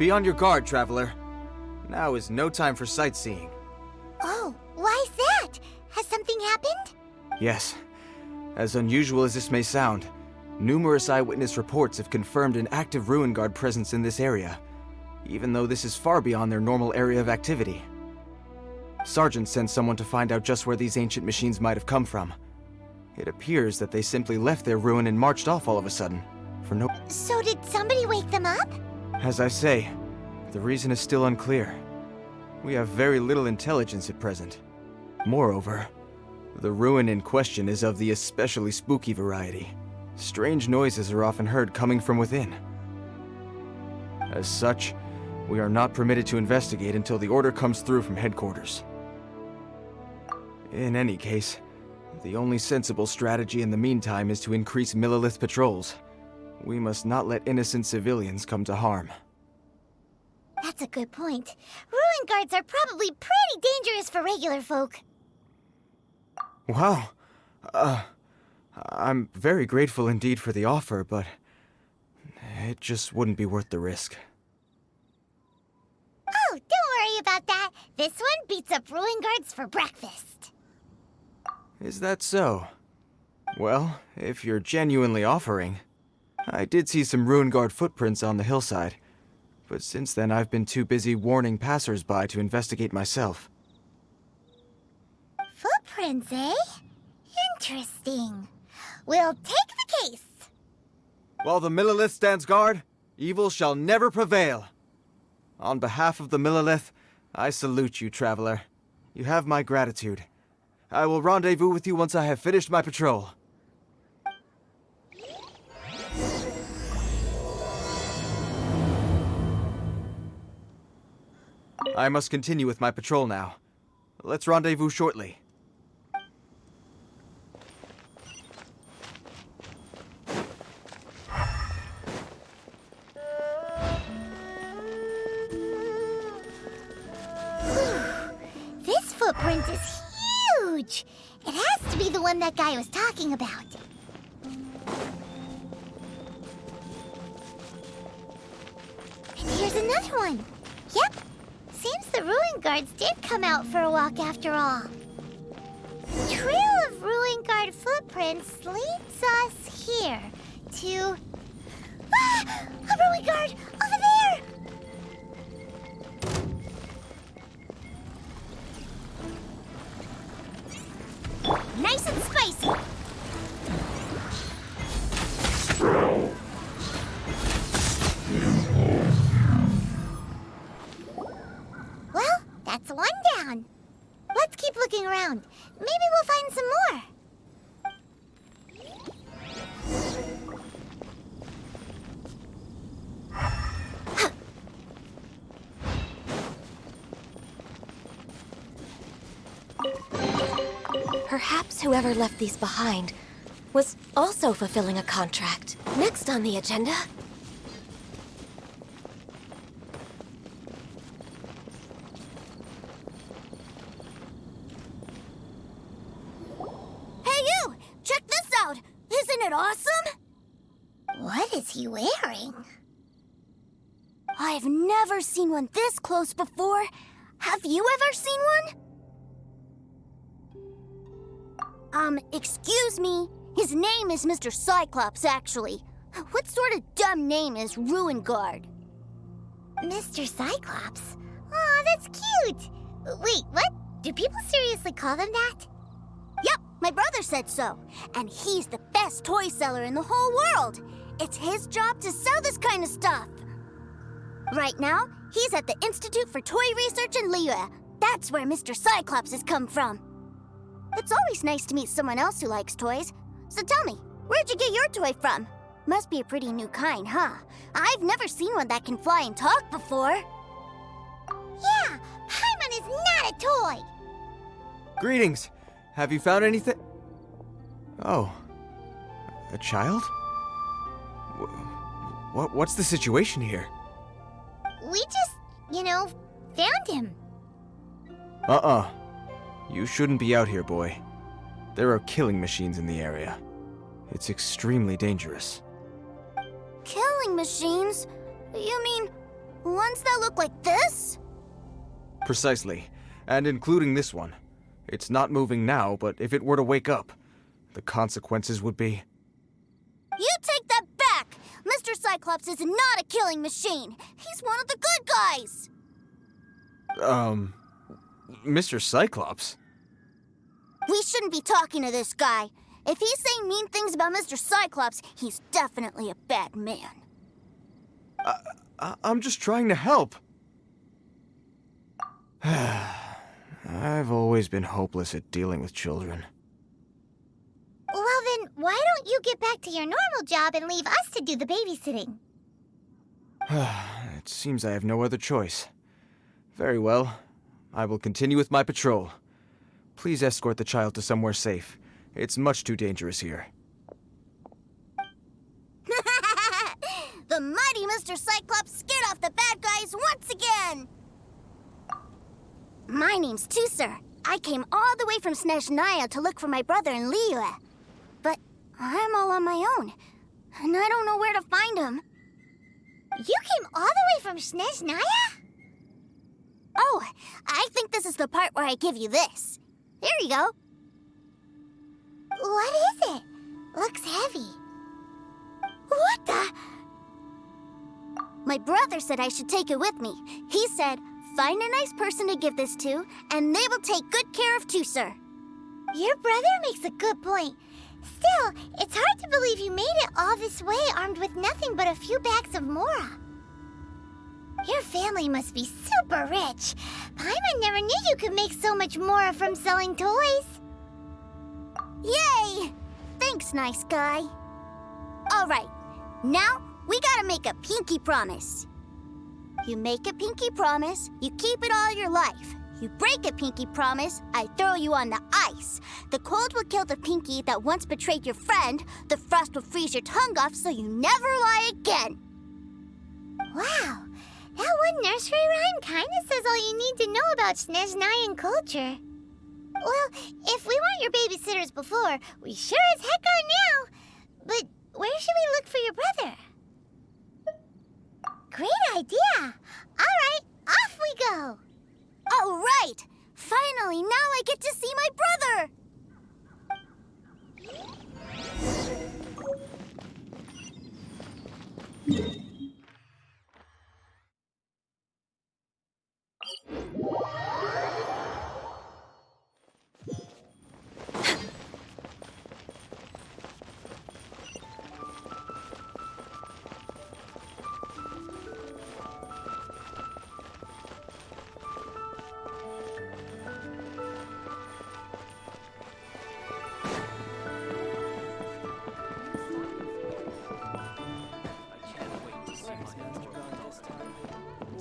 Be on your guard, traveler. Now is no time for sightseeing. Oh, why's that? Has something happened? Yes. As unusual as this may sound, numerous eyewitness reports have confirmed an active ruin guard presence in this area, even though this is far beyond their normal area of activity. Sergeant sent someone to find out just where these ancient machines might have come from. It appears that they simply left their ruin and marched off all of a sudden, for no— So did somebody wake them up? As I say, the reason is still unclear. We have very little intelligence at present. Moreover, the ruin in question is of the especially spooky variety. Strange noises are often heard coming from within. As such, we are not permitted to investigate until the order comes through from headquarters. In any case, the only sensible strategy in the meantime is to increase millilith patrols. We must not let innocent civilians come to harm. That's a good point. Ruin guards are probably pretty dangerous for regular folk. Wow. I'm very grateful indeed for the offer, but it just wouldn't be worth the risk. Oh, don't worry about that. This one beats up ruin guards for breakfast. Is that so? Well, if you're genuinely offering, I did see some ruin guard footprints on the hillside, but since then I've been too busy warning passers-by to investigate myself. Footprints, eh? Interesting. We'll take the case. While the Millilith stands guard, evil shall never prevail. On behalf of the Millilith, I salute you, traveler. You have my gratitude. I will rendezvous with you once I have finished my patrol. I must continue with my patrol now. Let's rendezvous shortly. This footprint is huge! It has to be the one that guy was talking about. And here's another one. Yep. Seems the ruin guards did come out for a walk after all. The trail of ruin guard footprints leads us here to... Ah! A ruin guard! Over there! Nice and spicy! Well, that's one down. Let's keep looking around. Maybe we'll find some more. Perhaps whoever left these behind was also fulfilling a contract. Next on the agenda... Hey you! Check this out! Isn't it awesome? What is he wearing? I've never seen one this close before. Have you ever seen one? Excuse me. His name is Mr. Cyclops, actually. What sort of dumb name is Ruin Guard? Mr. Cyclops? Aw, that's cute. Wait, what? Do people seriously call them that? Yep, my brother said so. And he's the best toy seller in the whole world. It's his job to sell this kind of stuff. Right now, he's at the Institute for Toy Research in Liyue. That's where Mr. Cyclops has come from. It's always nice to meet someone else who likes toys. So tell me, where'd you get your toy from? Must be a pretty new kind, huh? I've never seen one that can fly and talk before. Yeah, Paimon is not a toy! Greetings! Have you found anything? Oh. A child? What's the situation here? We just, found him. You shouldn't be out here, boy. There are killing machines in the area. It's extremely dangerous. Killing machines? You mean Ones that look like this? Precisely, and including this one. It's not moving now, but if it were to wake up, the consequences would be... You take that back! Mr. Cyclops is not a killing machine. He's one of the good guys. Mr. Cyclops? We shouldn't be talking to this guy. If he's saying mean things about Mr. Cyclops, he's definitely a bad man. I'm just trying to help. I've always been hopeless at dealing with children. Well then, why don't you get back to your normal job and leave us to do the babysitting? It seems I have no other choice. Very well. I will continue with my patrol. Please escort the child to somewhere safe. It's much too dangerous here. The mighty Mr. Cyclops scared off the bad guys once again! My name's Teucer. I came all the way from Snezhnaya to look for my brother in Liyue. But I'm all on my own, and I don't know where to find him. You came all the way from Snezhnaya? Oh, I think this is the part where I give you this. Here you go. What is it? Looks heavy. What the? My brother said I should take it with me. He said, find a nice person to give this to, and they will take good care of Teucer. Your brother makes a good point. Still, it's hard to believe you made it all this way armed with nothing but a few bags of Mora. Your family must be super rich. Paimon never knew you could make so much Mora from selling toys. Yay! Thanks, nice guy. All right, now we gotta make a pinky promise. You make a pinky promise, you keep it all your life. You break a pinky promise, I throw you on the ice. The cold will kill the pinky that once betrayed your friend. The frost will freeze your tongue off so you never lie again. Wow, that one nursery rhyme kinda says all you need to know about Snezhnayan culture. Well, if we weren't your babysitters before, we sure as heck are now. But where should we look for your brother? Great idea! All right, off we go! All right! Finally, now I get to see my brother!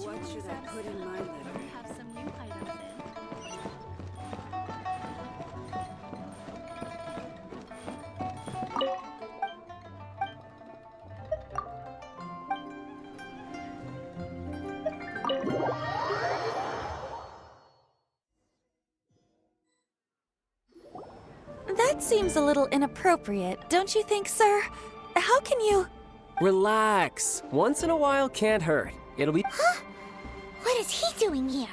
What should I put in my letter? Have some new items in. That seems a little inappropriate, don't you think, sir? How can you... Relax. Once in a while can't hurt. It'll be... Huh? What is he doing here?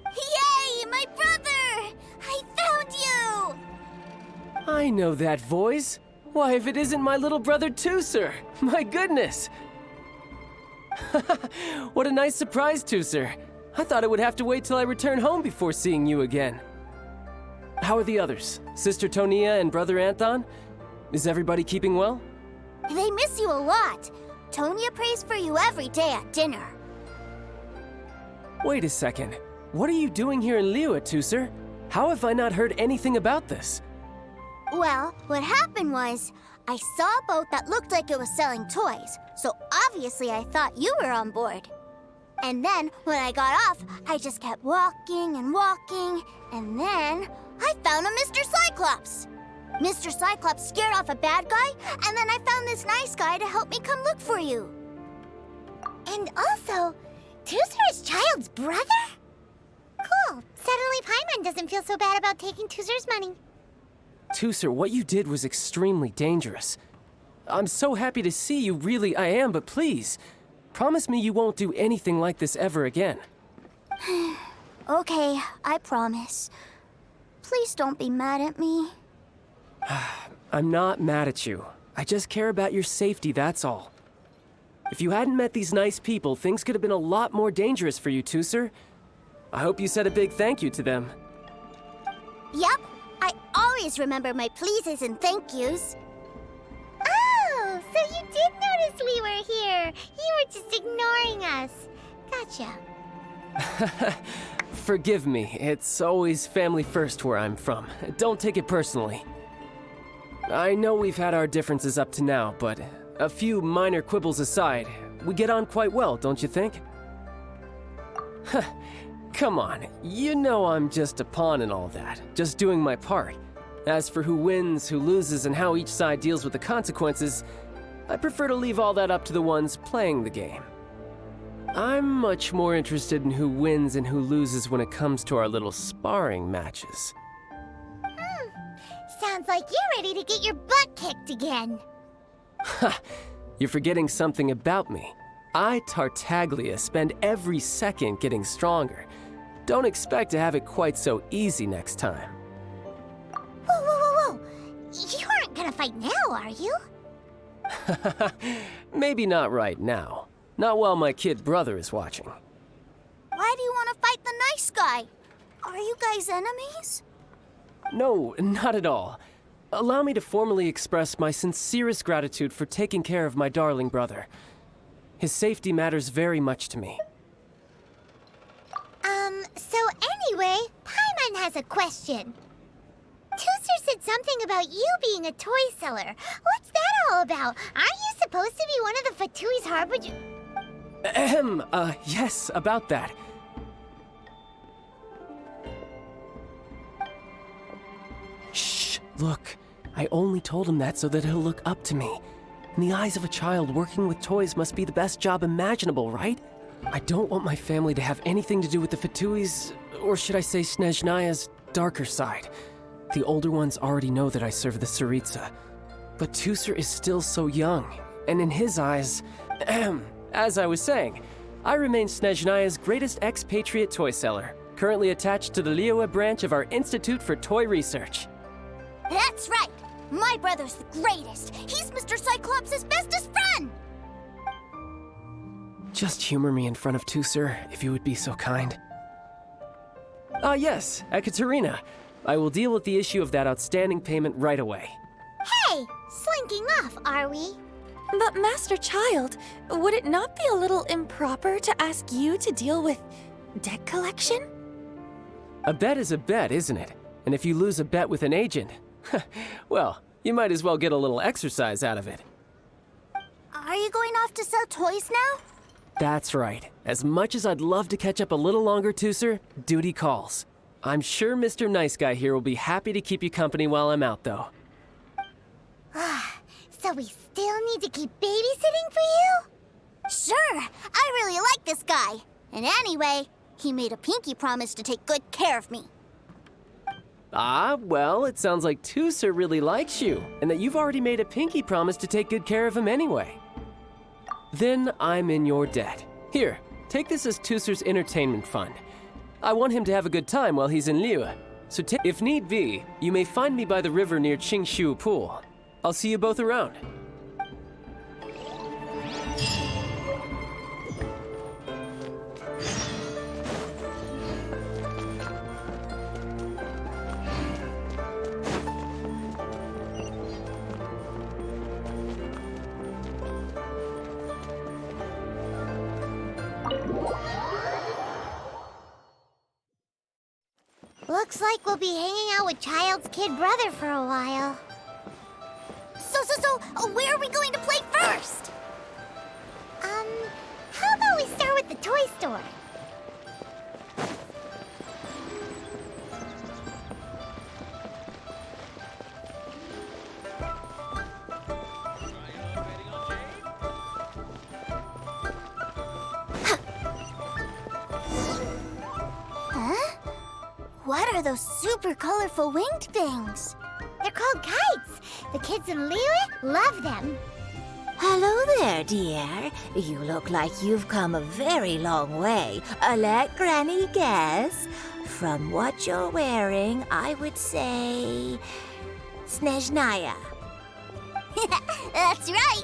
Yay, my brother! I found you! I know that voice. Why, if it isn't my little brother Teucer! My goodness! What a nice surprise, Teucer. I thought I would have to wait till I return home before seeing you again. How are the others? Sister Tonia and Brother Anthon? Is everybody keeping well? They miss you a lot. Tonia prays for you every day at dinner. Wait a second. What are you doing here in Liyue, Teucer? How have I not heard anything about this? Well, what happened was, I saw a boat that looked like it was selling toys, so obviously I thought you were on board. And then, when I got off, I just kept walking and walking, and then I found a Mr. Cyclops! Mr. Cyclops scared off a bad guy, and then I found this nice guy to help me come look for you. And also, Teucer is Childe's brother? Cool. Suddenly Paimon doesn't feel so bad about taking Teucer's money. Teucer, what you did was extremely dangerous. I'm so happy to see you, really I am, but please, Promise me you won't do anything like this ever again. Okay, I promise. Please don't be mad at me. I'm not mad at you. I just care about your safety, that's all. If you hadn't met these nice people, things could have been a lot more dangerous for you, Teucer. I hope you said a big thank you to them. Yep, I always remember my pleases and thank yous. Oh, so you did notice we were here. You were just ignoring us. Gotcha. Forgive me, it's always family first where I'm from. Don't take it personally. I know we've had our differences up to now, but a few minor quibbles aside, we get on quite well, don't you think? Come on, you know I'm just a pawn in all that, just doing my part. As for who wins, who loses, and how each side deals with the consequences, I prefer to leave all that up to the ones playing the game. I'm much more interested in who wins and who loses when it comes to our little sparring matches. Sounds like you're ready to get your butt kicked again. Ha! You're forgetting something about me. I, Tartaglia, spend every second getting stronger. Don't expect to have it quite so easy next time. Whoa. You aren't gonna fight now, are you? Maybe not right now. Not while my kid brother is watching. Why do you want to fight the nice guy? Are you guys enemies? No, not at all. Allow me to formally express my sincerest gratitude for taking care of my darling brother. His safety matters very much to me. So anyway, Paimon has a question. Teucer said something about you being a toy seller. What's that all about? Aren't you supposed to be one of the Fatui's harbinger? Yes, about that. Shh, look. I only told him that so that he'll look up to me. In the eyes of a child, working with toys must be the best job imaginable, right? I don't want my family to have anything to do with the Fatui's, or should I say Snezhnaya's, darker side. The older ones already know that I serve the Tsaritsa. But Teucer is still so young, and in his eyes, as I was saying, I remain Snezhnaya's greatest expatriate toy seller, currently attached to the Liyue branch of our Institute for Toy Research. That's right! My brother's the greatest! He's Mr. Cyclops' bestest friend! Just humor me in front of Teucer, if you would be so kind. Yes, Ekaterina. I will deal with the issue of that outstanding payment right away. Hey! Slinking off, are we? But Master Childe, would it not be a little improper to ask you to deal with debt collection? A bet is a bet, isn't it? And if you lose a bet with an agent, well, you might as well get a little exercise out of it. Are you going off to sell toys now? That's right. As much as I'd love to catch up a little longer, Teucer, duty calls. I'm sure Mr. Nice Guy here will be happy to keep you company while I'm out, though. So we still need to keep babysitting for you? Sure, I really like this guy. And anyway, he made a pinky promise to take good care of me. Well, it sounds like Teucer really likes you, and that you've already made a pinky promise to take good care of him anyway. Then I'm in your debt. Here, take this as Teucer's entertainment fund. I want him to have a good time while he's in Liyue, so if need be, you may find me by the river near Qingshu Pool. I'll see you both around. Looks like we'll be hanging out with Childe's kid brother for a while. So, where are we going to play first? How about we start with the toy store? What are those super colorful winged things? They're called kites. The kids in Liyue love them. Hello there, dear. You look like you've come a very long way. Let Granny guess. From what you're wearing, I would say... Snezhnaya. That's right.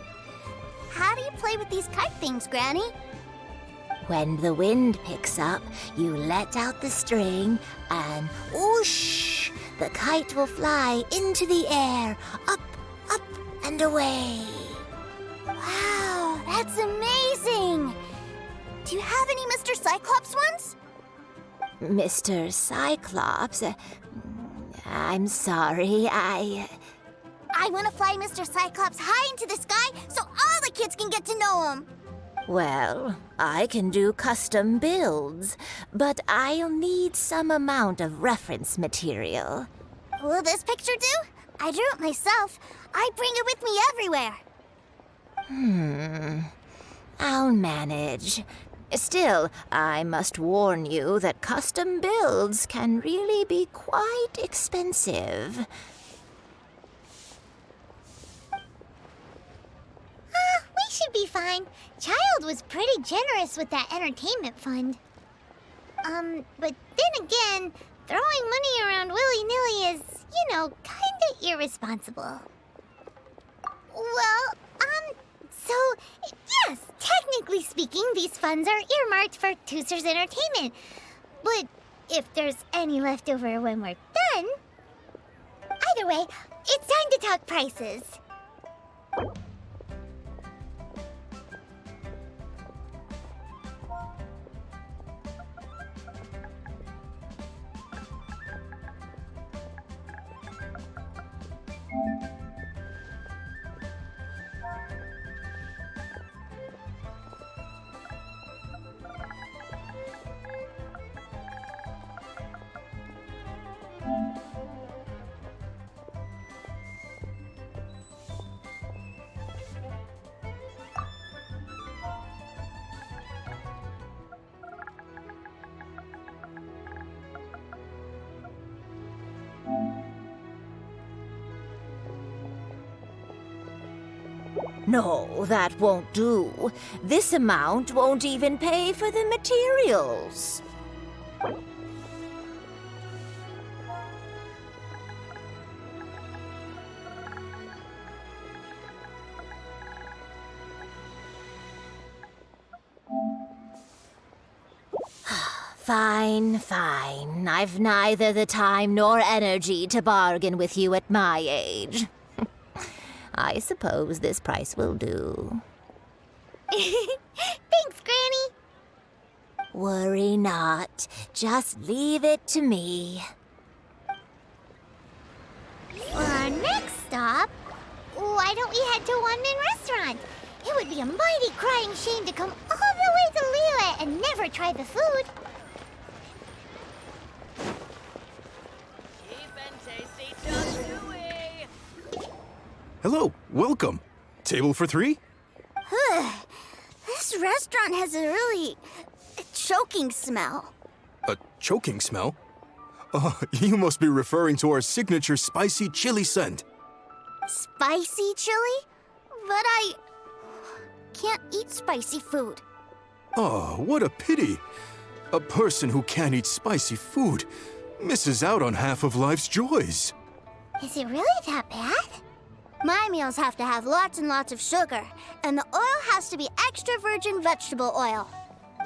How do you play with these kite things, Granny? When the wind picks up, you let out the string and whoosh! The kite will fly into the air, up, and away. Wow, that's amazing! Do you have any Mr. Cyclops ones? Mr. Cyclops? I'm sorry, I want to fly Mr. Cyclops high into the sky so all the kids can get to know him. Well, I can do custom builds, but I'll need some amount of reference material. Will this picture do? I drew it myself. I bring it with me everywhere. I'll manage. Still, I must warn you that custom builds can really be quite expensive. We should be fine. Childe was pretty generous with that entertainment fund. But then again, throwing money around willy-nilly is, kinda irresponsible. Well, so, yes, technically speaking, these funds are earmarked for Teucer's entertainment. But if there's any left over when we're done... Either way, it's time to talk prices. No, that won't do. This amount won't even pay for the materials. Fine. I've neither the time nor energy to bargain with you at my age. I suppose this price will do. Thanks, Granny. Worry not. Just leave it to me. For our next stop, why don't we head to One Man Restaurant? It would be a mighty crying shame to come all the way to Liyue and never try the food. Hello, welcome. Table for three? This restaurant has a really choking smell. A choking smell? You must be referring to our signature spicy chili scent. Spicy chili? But I can't eat spicy food. Oh, what a pity. A person who can't eat spicy food misses out on half of life's joys. Is it really that bad? My meals have to have lots and lots of sugar, and the oil has to be extra virgin vegetable oil.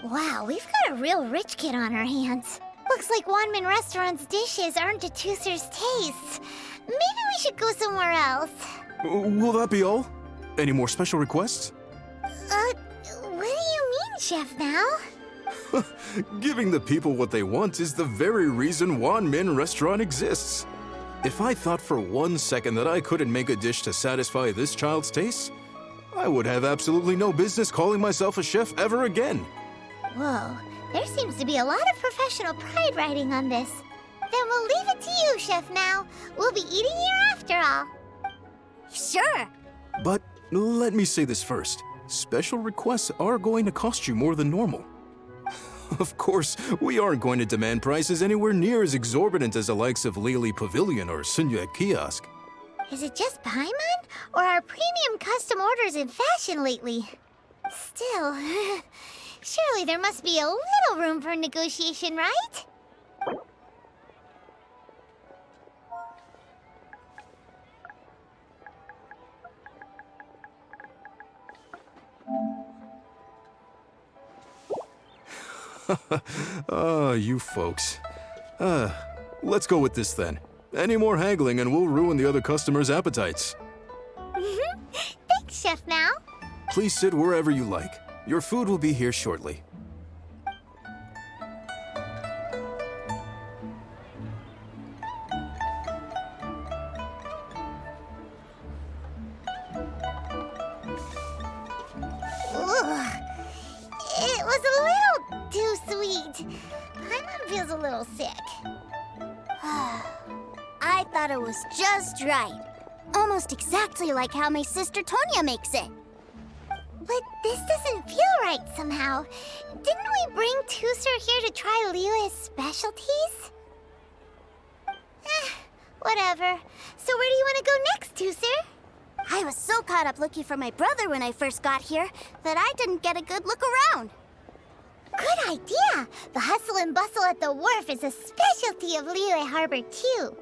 Wow, we've got a real rich kid on our hands. Looks like Wanman Restaurant's dishes aren't to Teucer's tastes. Maybe we should go somewhere else. Will that be all? Any more special requests? What do you mean, Chef Now? Giving the people what they want is the very reason Wan Min Restaurant exists. If I thought for 1 second that I couldn't make a dish to satisfy this child's tastes, I would have absolutely no business calling myself a chef ever again. Whoa, there seems to be a lot of professional pride riding on this. Then we'll leave it to you, Chef Now. We'll be eating here after all. Sure. But let me say this first. Special requests are going to cost you more than normal. Of course, we aren't going to demand prices anywhere near as exorbitant as the likes of Lily Pavilion or Sunyue Kiosk. Is it just Paimon, or are premium custom orders in fashion lately? Still, surely there must be a little room for negotiation, right? You folks. Let's go with this then. Any more haggling and we'll ruin the other customers' appetites. Thanks, Chef Mao. Please sit wherever you like. Your food will be here shortly. Ugh. It was a little too sweet. Paimon feels a little sick. I thought it was just right. Almost exactly like how my sister Tonya makes it. But this doesn't feel right somehow. Didn't we bring Teucer here to try Liyue's specialties? Whatever. So where do you want to go next, Teucer? I was so caught up looking for my brother when I first got here that I didn't get a good look around. Good idea! The hustle and bustle at the wharf is a specialty of Liyue Harbor, too.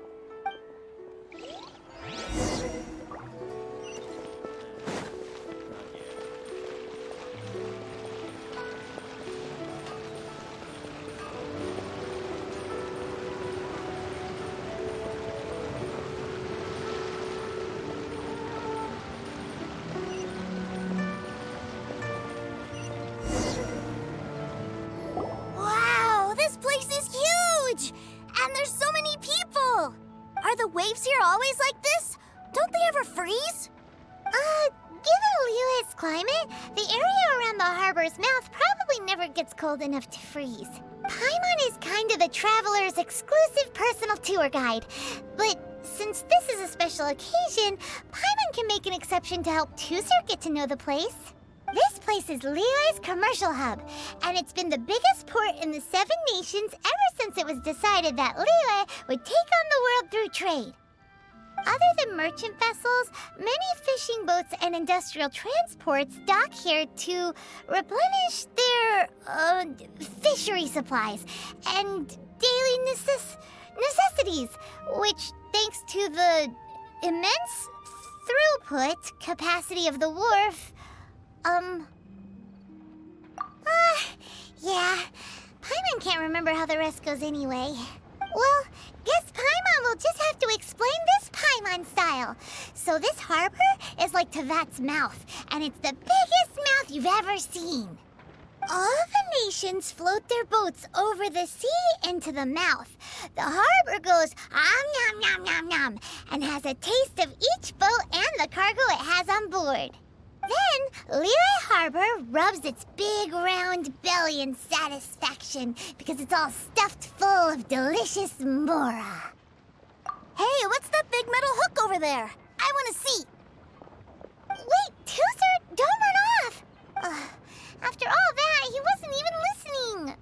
Wow, this place is huge! And there's so many people! Are the waves here always like this? Don't they ever freeze? Given Liyue's climate, the area around the harbor's mouth probably never gets cold enough to freeze. Paimon is kind of the traveler's exclusive personal tour guide. But since this is a special occasion, Paimon can make an exception to help Teucer get to know the place. This place is Liyue's commercial hub, and it's been the biggest port in the Seven Nations ever since it was decided that Liyue would take on the world through trade. Other than merchant vessels, many fishing boats and industrial transports dock here to replenish their, fishery supplies and daily necessities, which, thanks to the immense throughput capacity of the wharf, yeah. Paimon can't remember how the rest goes anyway. Well, guess Paimon will just have to explain this Paimon style. So this harbor is like Tevat's mouth, and it's the biggest mouth you've ever seen. All the nations float their boats over the sea into the mouth. The harbor goes nom nom nom nom and has a taste of each boat and the cargo it has on board. Then, Liyue Harbor rubs its big round belly in satisfaction because it's all stuffed full of delicious mora. Hey, what's that big metal hook over there? I want to see. Wait, Teucer, don't run off! After all that, he wasn't even listening.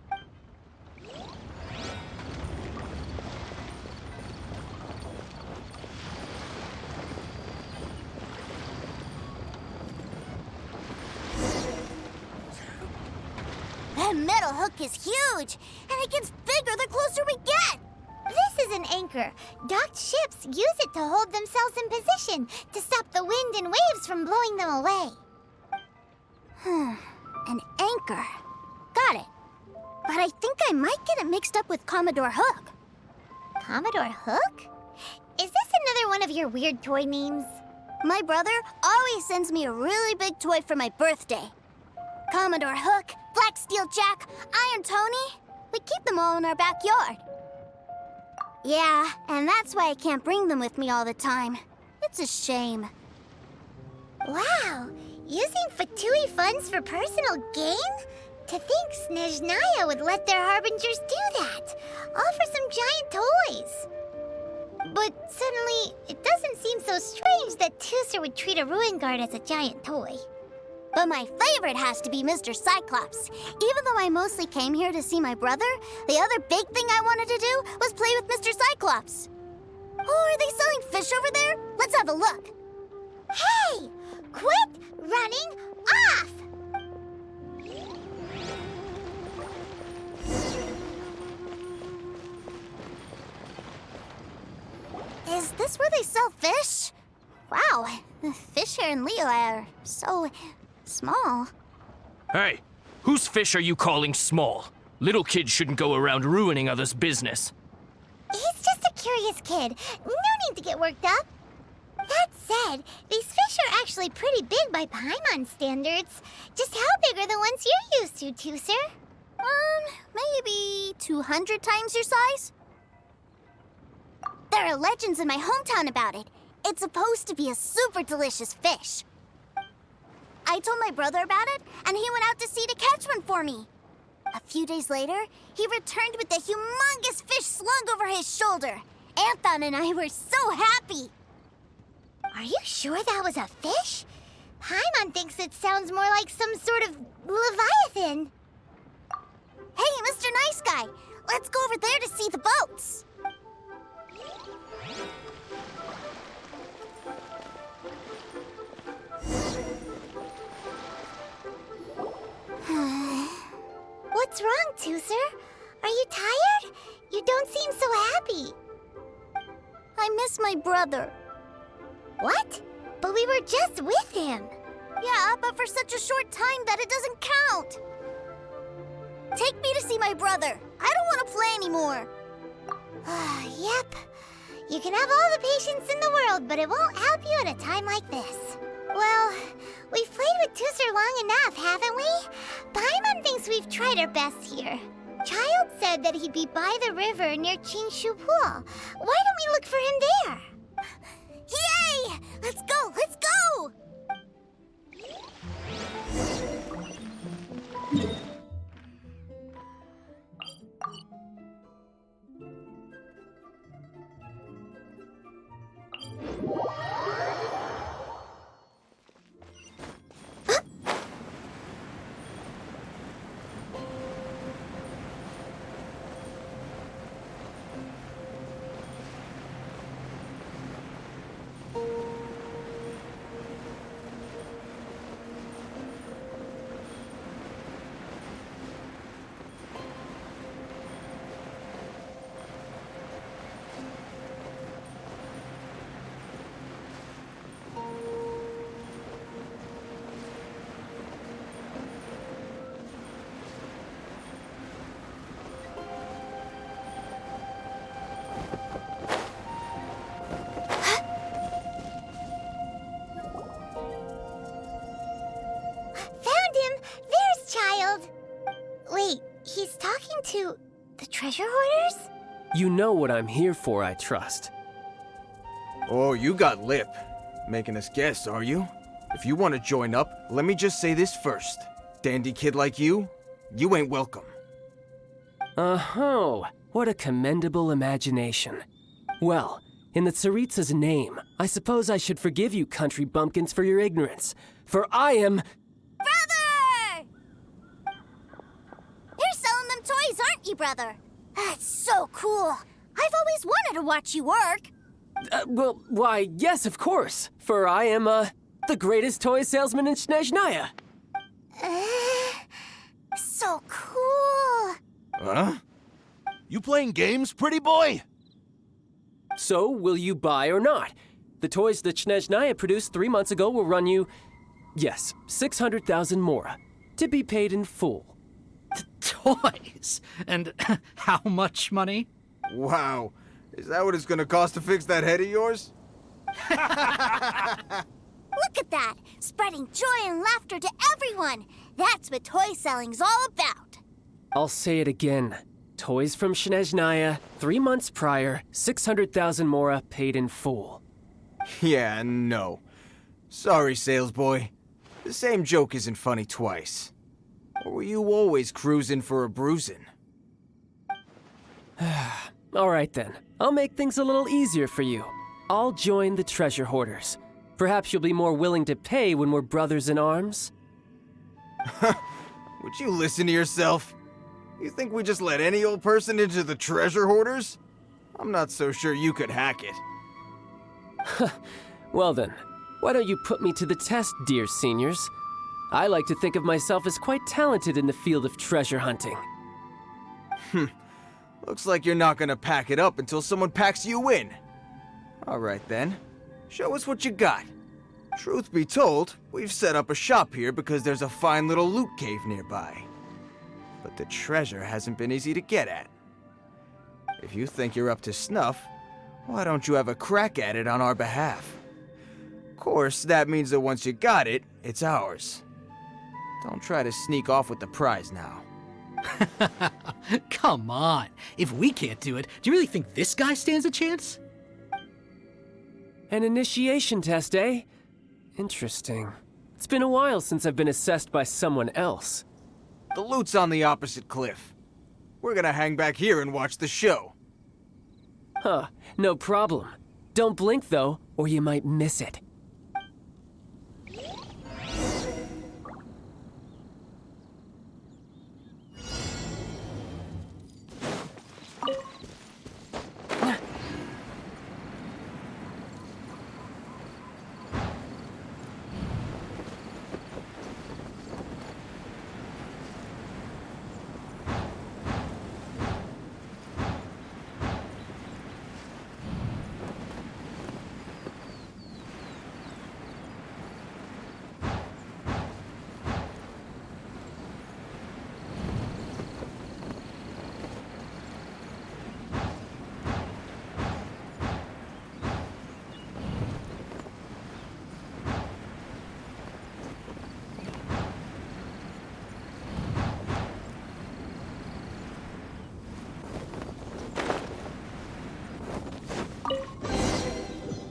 That metal hook is huge, and it gets bigger the closer we get. This is an anchor. Docked ships use it to hold themselves in position to stop the wind and waves from blowing them away. An anchor. Got it. But I think I might get it mixed up with Commodore Hook. Commodore Hook? Is this another one of your weird toy names? My brother always sends me a really big toy for my birthday. Commodore Hook, Black Steel Jack, Iron Tony. We keep them all in our backyard. Yeah, and that's why I can't bring them with me all the time. It's a shame. Wow, using Fatui funds for personal gain? To think Snezhnaya would let their harbingers do that, all for some giant toys. But suddenly, it doesn't seem so strange that Teucer would treat a ruin guard as a giant toy. But my favorite has to be Mr. Cyclops. Even though I mostly came here to see my brother, the other big thing I wanted to do was play with Mr. Cyclops. Oh, are they selling fish over there? Let's have a look. Hey! Quit running off! Is this where they sell fish? Wow, the fish here in Liyue are so small. Hey, whose fish are you calling small? Little kids shouldn't go around ruining others' business. He's just a curious kid. No need to get worked up. That said, these fish are actually pretty big by Paimon standards. Just how big are the ones you're used to, Teucer? Maybe 200 times your size? There are legends in my hometown about it. It's supposed to be a super delicious fish. I told my brother about it, and he went out to sea to catch one for me. A few days later, he returned with a humongous fish slung over his shoulder. Anthon and I were so happy. Are you sure that was a fish? Paimon thinks it sounds more like some sort of leviathan. Hey, Mr. Nice Guy, let's go over there to see the boats. What's wrong, Teucer? Are you tired? You don't seem so happy. I miss my brother. What? But we were just with him. Yeah, but for such a short time that it doesn't count. Take me to see my brother. I don't want to play anymore. Yep. You can have all the patience in the world, but it won't help you at a time like this. Well, we've played with Teucer long enough, haven't we? Paimon thinks we've tried our best here. Childe said that he'd be by the river near Qingshu Pool. Why don't we look for him there? Yay! Let's go! Let's go! He's talking to the treasure hoarders? You know what I'm here for, I trust. Oh, you got lip. Making us guess, are you? If you want to join up, let me just say this first. Dandy kid like you ain't welcome. Oh, what a commendable imagination. Well, in the Tsaritsa's name, I suppose I should forgive you country bumpkins for your ignorance, for I am... Brother! You're selling them toys, aren't you, brother? That's so cool. I've always wanted to watch you work. Well, why, yes, of course, for I am, the greatest toy salesman in Snezhnaya. So cool. Huh? You playing games, pretty boy? So, will you buy or not? The toys that Snezhnaya produced 3 months ago will run you, yes, 600,000 mora, to be paid in full. Toys? And how much money? Wow. Is that what it's gonna cost to fix that head of yours? Look at that! Spreading joy and laughter to everyone! That's what toy selling's all about! I'll say it again. Toys from Snezhnaya, 3 months prior, 600,000 mora paid in full. Yeah, no. Sorry, sales boy. The same joke isn't funny twice. Or were you always cruising for a bruising? All right then. I'll make things a little easier for you. I'll join the treasure hoarders. Perhaps you'll be more willing to pay when we're brothers in arms? Would you listen to yourself? You think we just let any old person into the treasure hoarders? I'm not so sure you could hack it. Well then, why don't you put me to the test, dear seniors? I like to think of myself as quite talented in the field of treasure hunting. Looks like you're not gonna pack it up until someone packs you in. Alright then, show us what you got. Truth be told, we've set up a shop here because there's a fine little loot cave nearby. But the treasure hasn't been easy to get at. If you think you're up to snuff, why don't you have a crack at it on our behalf? Of course, that means that once you got it, it's ours. Don't try to sneak off with the prize now. Come on. If we can't do it, do you really think this guy stands a chance? An initiation test, eh? Interesting. It's been a while since I've been assessed by someone else. The loot's on the opposite cliff. We're gonna hang back here and watch the show. Huh, no problem. Don't blink though, or you might miss it.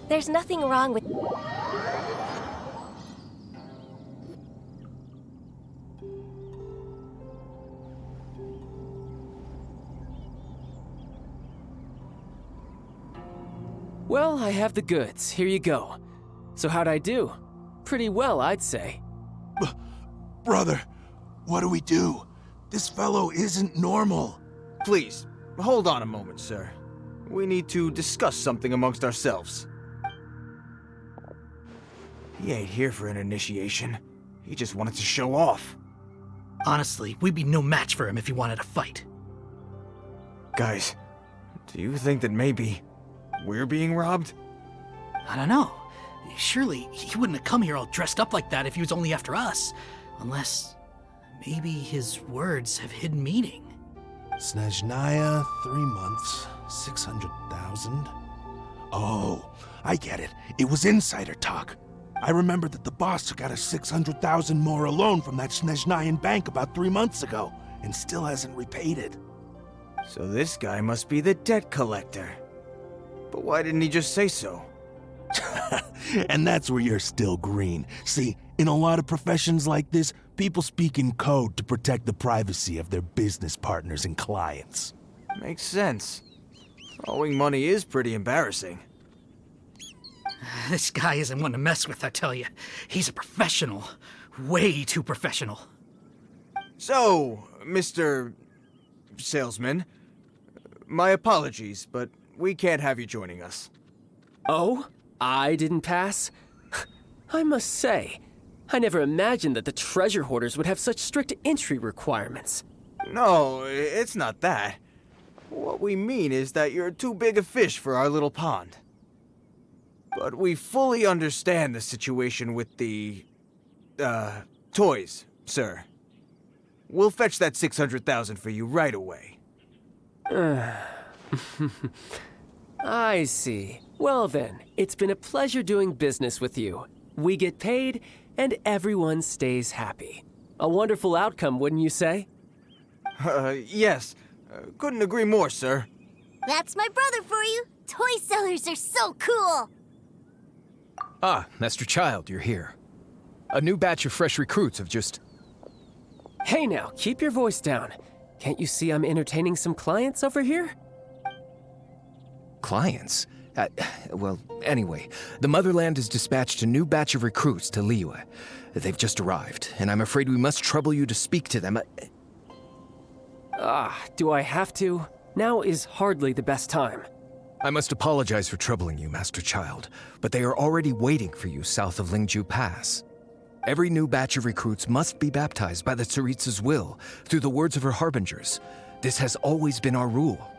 There's nothing wrong with... Well, I have the goods. Here you go. So how'd I do? Pretty well, I'd say. Brother, what do we do? This fellow isn't normal. Please, hold on a moment, sir. We need to discuss something amongst ourselves. He ain't here for an initiation. He just wanted to show off. Honestly, we'd be no match for him if he wanted to fight. Guys, do you think that maybe we're being robbed? I don't know. Surely he wouldn't have come here all dressed up like that if he was only after us. Unless maybe his words have hidden meaning. Snezhnaya, 3 months, 600,000. Oh, I get it. It was insider talk. I remember that the boss took out a 600,000 more loan from that Snezhnayan bank about 3 months ago, and still hasn't repaid it. So this guy must be the debt collector. But why didn't he just say so? And that's where you're still green. See, in a lot of professions like this, people speak in code to protect the privacy of their business partners and clients. Makes sense. Owing money is pretty embarrassing. This guy isn't one to mess with, I tell you. He's a professional. Way too professional. So, Mr. Salesman, my apologies, but we can't have you joining us. Oh? I didn't pass? I must say, I never imagined that the treasure hoarders would have such strict entry requirements. No, it's not that. What we mean is that you're too big a fish for our little pond. But we fully understand the situation with the, toys, sir. We'll fetch that 600,000 for you right away. I see. Well then, it's been a pleasure doing business with you. We get paid, and everyone stays happy. A wonderful outcome, wouldn't you say? Yes. Couldn't agree more, sir. That's my brother for you. Toy sellers are so cool. Ah, Master Childe, you're here. A new batch of fresh recruits have just... Hey now, keep your voice down. Can't you see I'm entertaining some clients over here? Clients? Well, anyway, the Motherland has dispatched a new batch of recruits to Liyue. They've just arrived, and I'm afraid we must trouble you to speak to them. Do I have to? Now is hardly the best time. I must apologize for troubling you, Master Childe, but they are already waiting for you south of Lingju Pass. Every new batch of recruits must be baptized by the Tsaritsa's will through the words of her harbingers. This has always been our rule.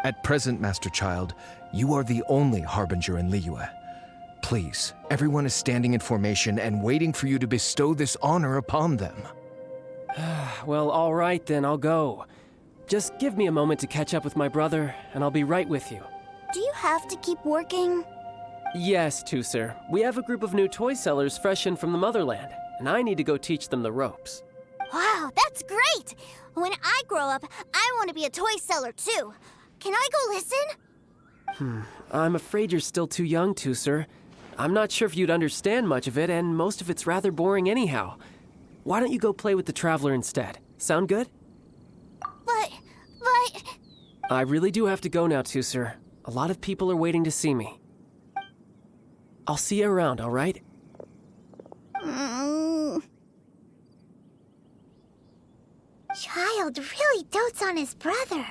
At present, Master Childe, you are the only harbinger in Liyue. Please, everyone is standing in formation and waiting for you to bestow this honor upon them. Well, all right then, I'll go. Just give me a moment to catch up with my brother, and I'll be right with you. Do you have to keep working? Yes, Teucer. We have a group of new toy sellers fresh in from the motherland, and I need to go teach them the ropes. Wow, that's great! When I grow up, I want to be a toy seller too. Can I go listen? I'm afraid you're still too young, Teucer. I'm not sure if you'd understand much of it, and most of it's rather boring anyhow. Why don't you go play with the Traveler instead? Sound good? But... I really do have to go now, Teucer. A lot of people are waiting to see me. I'll see you around, all right? Childe really dotes on his brother,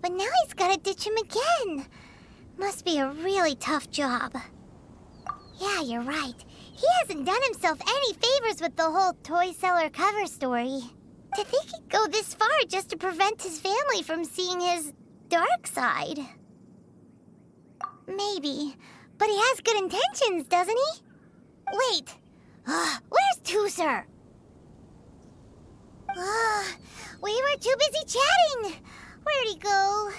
but now he's gotta ditch him again. Must be a really tough job. Yeah, you're right. He hasn't done himself any favors with the whole toy seller cover story. To think he'd go this far just to prevent his family from seeing his dark side. Maybe, but he has good intentions, doesn't he? Wait, where's Teucer? We were too busy chatting. Where'd he go?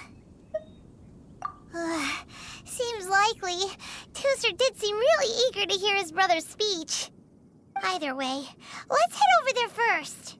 Seems likely. Teucer did seem really eager to hear his brother's speech. Either way, let's head over there first.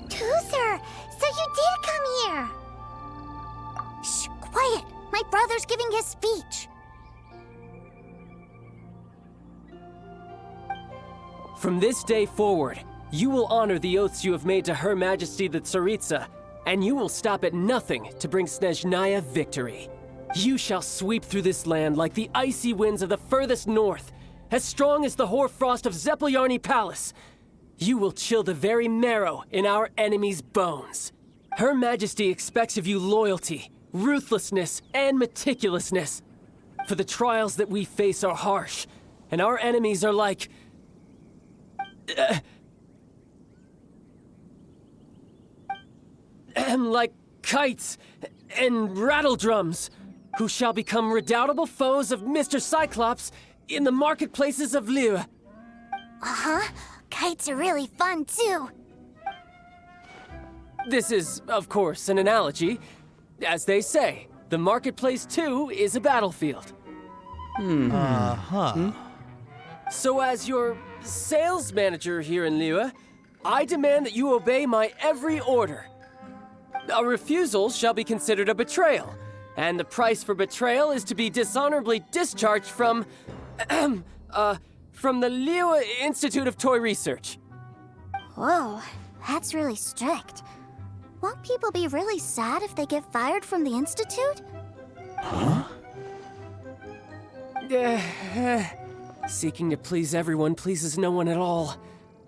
Teucer, so you did come here. Shh, quiet. My brother's giving his speech. From this day forward, you will honor the oaths you have made to Her Majesty the Tsaritsa, and you will stop at nothing to bring Snezhnaya victory. You shall sweep through this land like the icy winds of the furthest north, as strong as the hoarfrost of Zepelyarny Palace. You will chill the very marrow in our enemies' bones. Her Majesty expects of you loyalty, ruthlessness, and meticulousness. For the trials that we face are harsh, and our enemies are like... like kites and rattledrums, who shall become redoubtable foes of Mr. Cyclops in the marketplaces of Liyue. Uh-huh. Kites are really fun, too. This is, of course, an analogy. As they say, the marketplace, too, is a battlefield. So as your sales manager here in Liyue, I demand that you obey my every order. A refusal shall be considered a betrayal, And the price for betrayal is to be dishonorably discharged from the Liyue Institute of Toy Research. Whoa, that's really strict. Won't people be really sad if they get fired from the Institute? Seeking to please everyone pleases no one at all.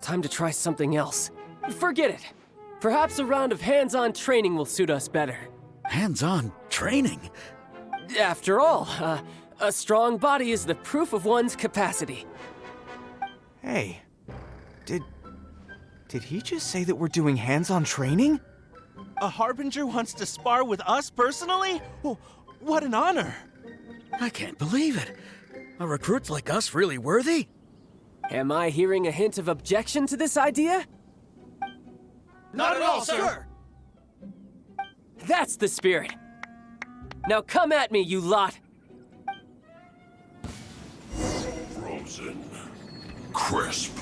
Time to try something else. Forget it. Perhaps a round of hands-on training will suit us better. Hands-on training? After all, a strong body is the proof of one's capacity. Hey, did he just say that we're doing hands-on training? A Harbinger wants to spar with us personally? What an honor! I can't believe it. Are recruits like us really worthy? Am I hearing a hint of objection to this idea? Not at all, sir! That's the spirit. Now come at me, you lot! Frozen. Crisp.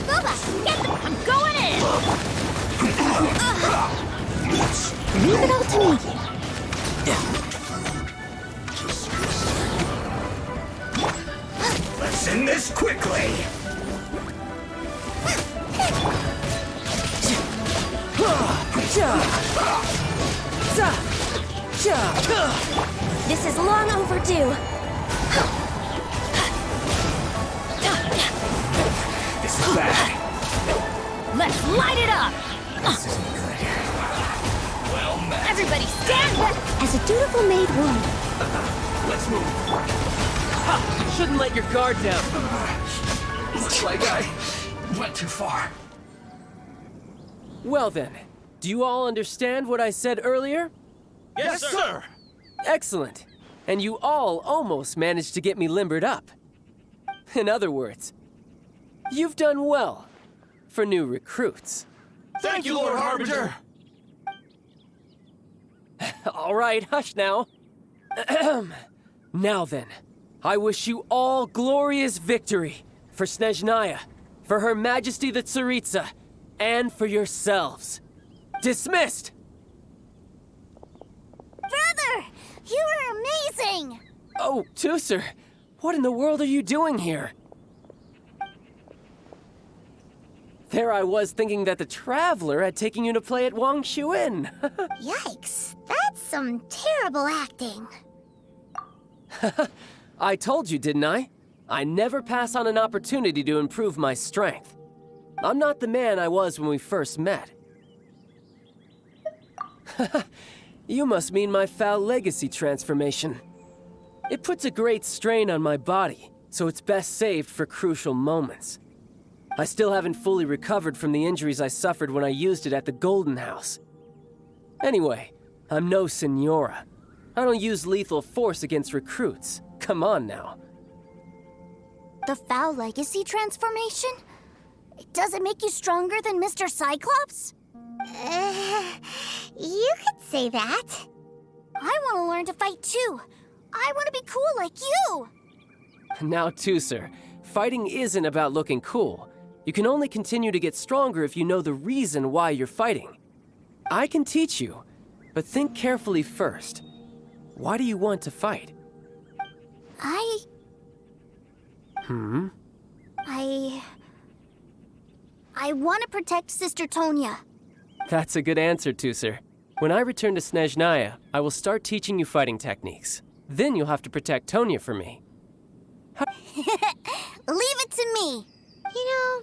Bubba, get them! I'm going in! Leave it all to me. Let's end this quickly. This is long overdue. This is bad. Let's light it up! This isn't good. Well met. Everybody stand back! As a dutiful maid would. Let's move. Shouldn't let your guard down. Looks like I went too far. Well then, do you all understand what I said earlier? Yes, sir! Excellent. And you all almost managed to get me limbered up. In other words, you've done well for new recruits. Thank you, Lord Harbinger! All right, hush now. Now then, I wish you all glorious victory for Snezhnaya, for Her Majesty the Tsaritsa, and for yourselves. Dismissed! Brother! You were amazing! Oh, Teucer, what in the world are you doing here? There I was thinking that the Traveler had taken you to play at Wang Xuan. Yikes, that's some terrible acting. I told you, didn't I? I never pass on an opportunity to improve my strength. I'm not the man I was when we first met. You must mean my foul legacy transformation. It puts a great strain on my body, so it's best saved for crucial moments. I still haven't fully recovered from the injuries I suffered when I used it at the Golden House. Anyway, I'm no Senora. I don't use lethal force against recruits. Come on now. The foul legacy transformation? Does it make you stronger than Mr. Cyclops? You could say that. I want to learn to fight too. I want to be cool like you. Now, Teucer, fighting isn't about looking cool. You can only continue to get stronger if you know the reason why you're fighting. I can teach you, but think carefully first. Why do you want to fight? I want to protect Sister Tonya. That's a good answer, Teucer. When I return to Snezhnaya, I will start teaching you fighting techniques. Then you'll have to protect Tonya for me. Leave it to me. You know,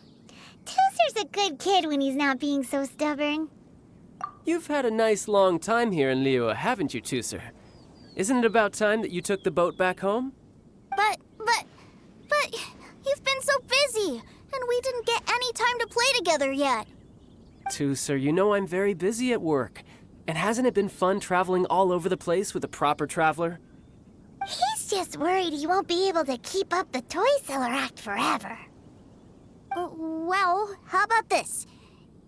Teucer's a good kid when he's not being so stubborn. You've had a nice long time here in Liyue, haven't you, Teucer? Isn't it about time that you took the boat back home? But you've been so busy, and we didn't get any time to play together yet. Teucer, you know I'm very busy at work. And hasn't it been fun traveling all over the place with a proper traveler? He's just worried he won't be able to keep up the toy seller act forever. Well, how about this?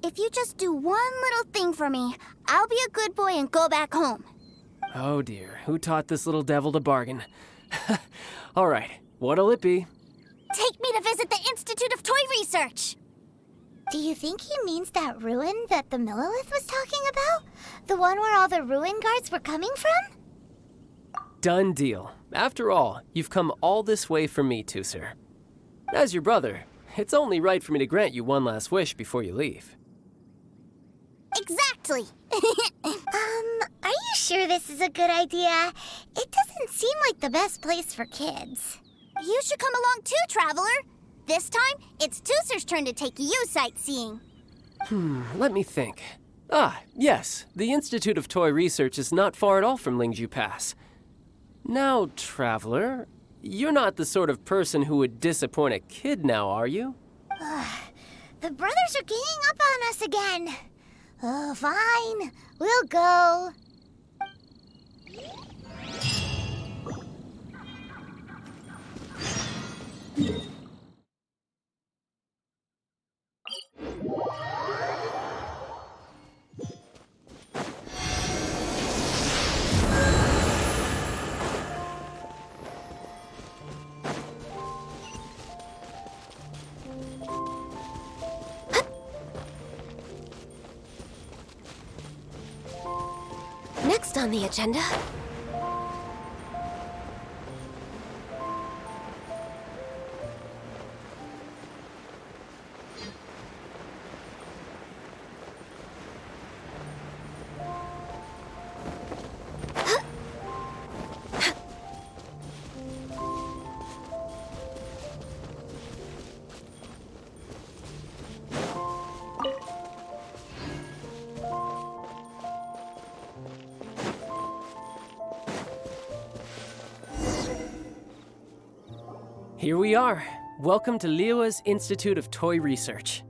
If you just do one little thing for me, I'll be a good boy and go back home. Oh dear, who taught this little devil to bargain? All right, what'll it be? Take me to visit the Institute of Toy Research. Do you think he means that ruin that the Millilith was talking about? The one where all the ruin guards were coming from? Done deal. After all, you've come all this way for me, Teucer. As your brother, it's only right for me to grant you one last wish before you leave. Exactly. Are you sure this is a good idea? It doesn't seem like the best place for kids. You should come along too, Traveler. This time, it's Teucer's turn to take you sightseeing. Let me think. Ah, yes, the Institute of Toy Research is not far at all from Lingju Pass. Now, Traveler, you're not the sort of person who would disappoint a kid now, are you? The brothers are ganging up on us again. Oh, fine. We'll go. Next on the agenda. Here we are. Welcome to Liyue's Institute of Toy Research.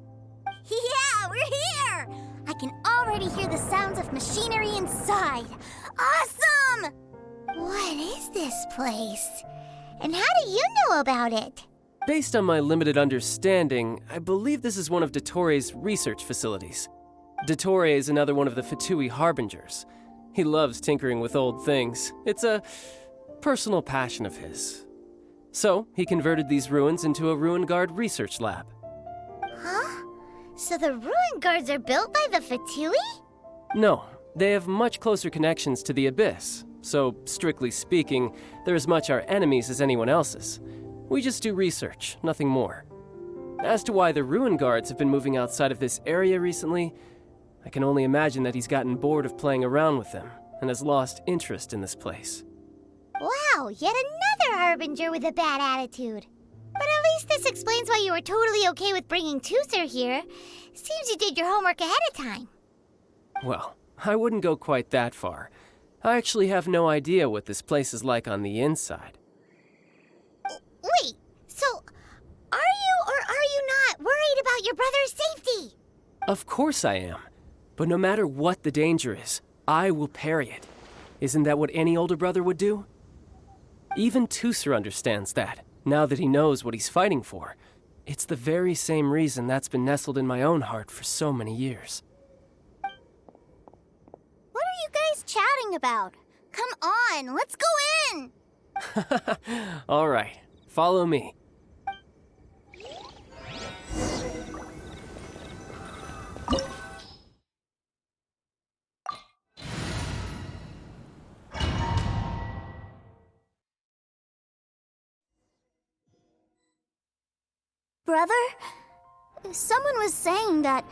Yeah, we're here! I can already hear the sounds of machinery inside. Awesome! What is this place? And how do you know about it? Based on my limited understanding, I believe this is one of Dottoro's research facilities. Dottore is another one of the Fatui Harbingers. He loves tinkering with old things. It's a personal passion of his. So, he converted these ruins into a Ruin Guard research lab. Huh? So the ruin guards are built by the Fatui? No, they have much closer connections to the Abyss. So, strictly speaking, they're as much our enemies as anyone else's. We just do research, nothing more. As to why the Ruin Guards have been moving outside of this area recently, I can only imagine that he's gotten bored of playing around with them and has lost interest in this place. Wow, yet another Harbinger with a bad attitude. But at least this explains why you were totally okay with bringing Teucer here. Seems you did your homework ahead of time. Well, I wouldn't go quite that far. I actually have no idea what this place is like on the inside. Wait, so are you or are you not worried about your brother's safety? Of course I am. But no matter what the danger is, I will parry it. Isn't that what any older brother would do? Even Teucer understands that, now that he knows what he's fighting for. It's the very same reason that's been nestled in my own heart for so many years. What are you guys chatting about? Come on, let's go in! All right, follow me. Brother, someone was saying that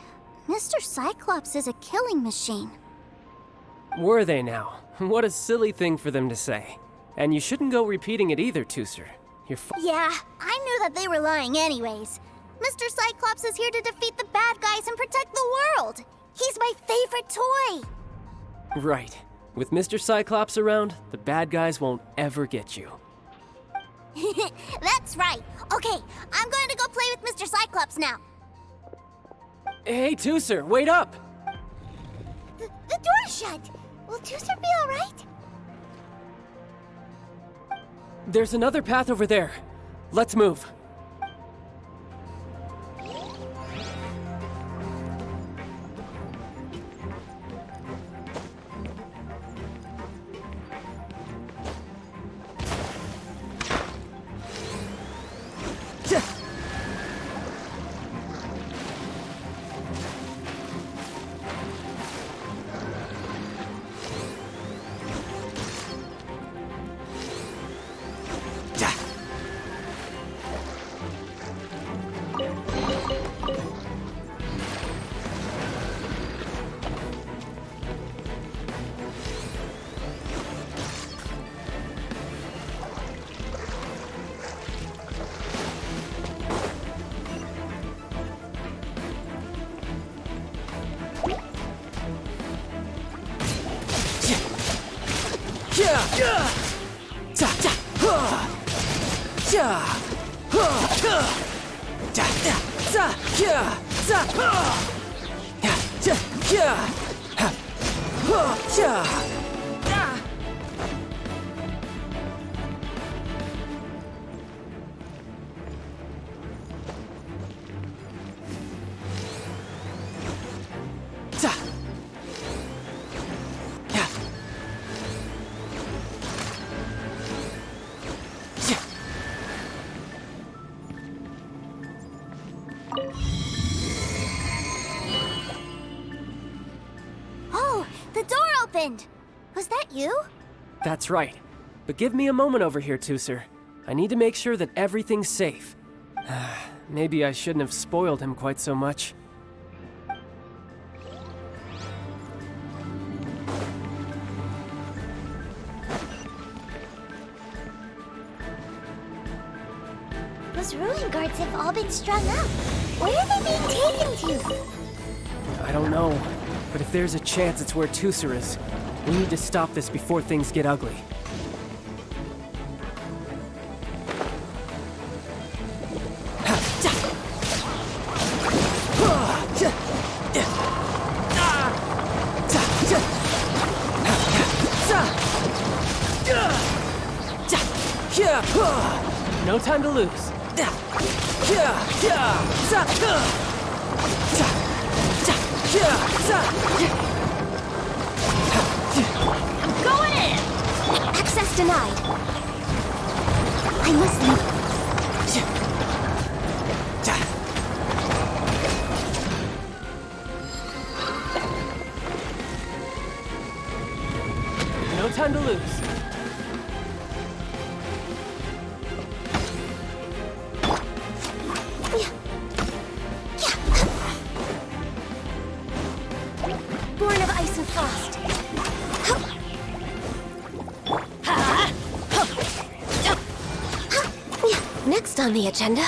Mr. Cyclops is a killing machine. Were they now? What a silly thing for them to say. And you shouldn't go repeating it either, Teucer. Yeah, I knew that they were lying anyways. Mr. Cyclops is here to defeat the bad guys and protect the world. He's my favorite toy. Right. With Mr. Cyclops around, the bad guys won't ever get you. That's right. Okay, I'm going to go play with Mr. Cyclops now. Hey, Teucer, wait up! The door's shut. Will Teucer be all right? There's another path over there. Let's move. Oh, the door opened! Was that you? That's right. But give me a moment over here, Teucer. I need to make sure that everything's safe. Maybe I shouldn't have spoiled him quite so much. Those ruin guards have all been strung up. Where are they being taken to? I don't know, but if there's a chance it's where Teucer is, we need to stop this before things get ugly. No time to lose. I'm going in! Access denied. I must leave. No time to lose. Born of ice and frost. Next on the agenda.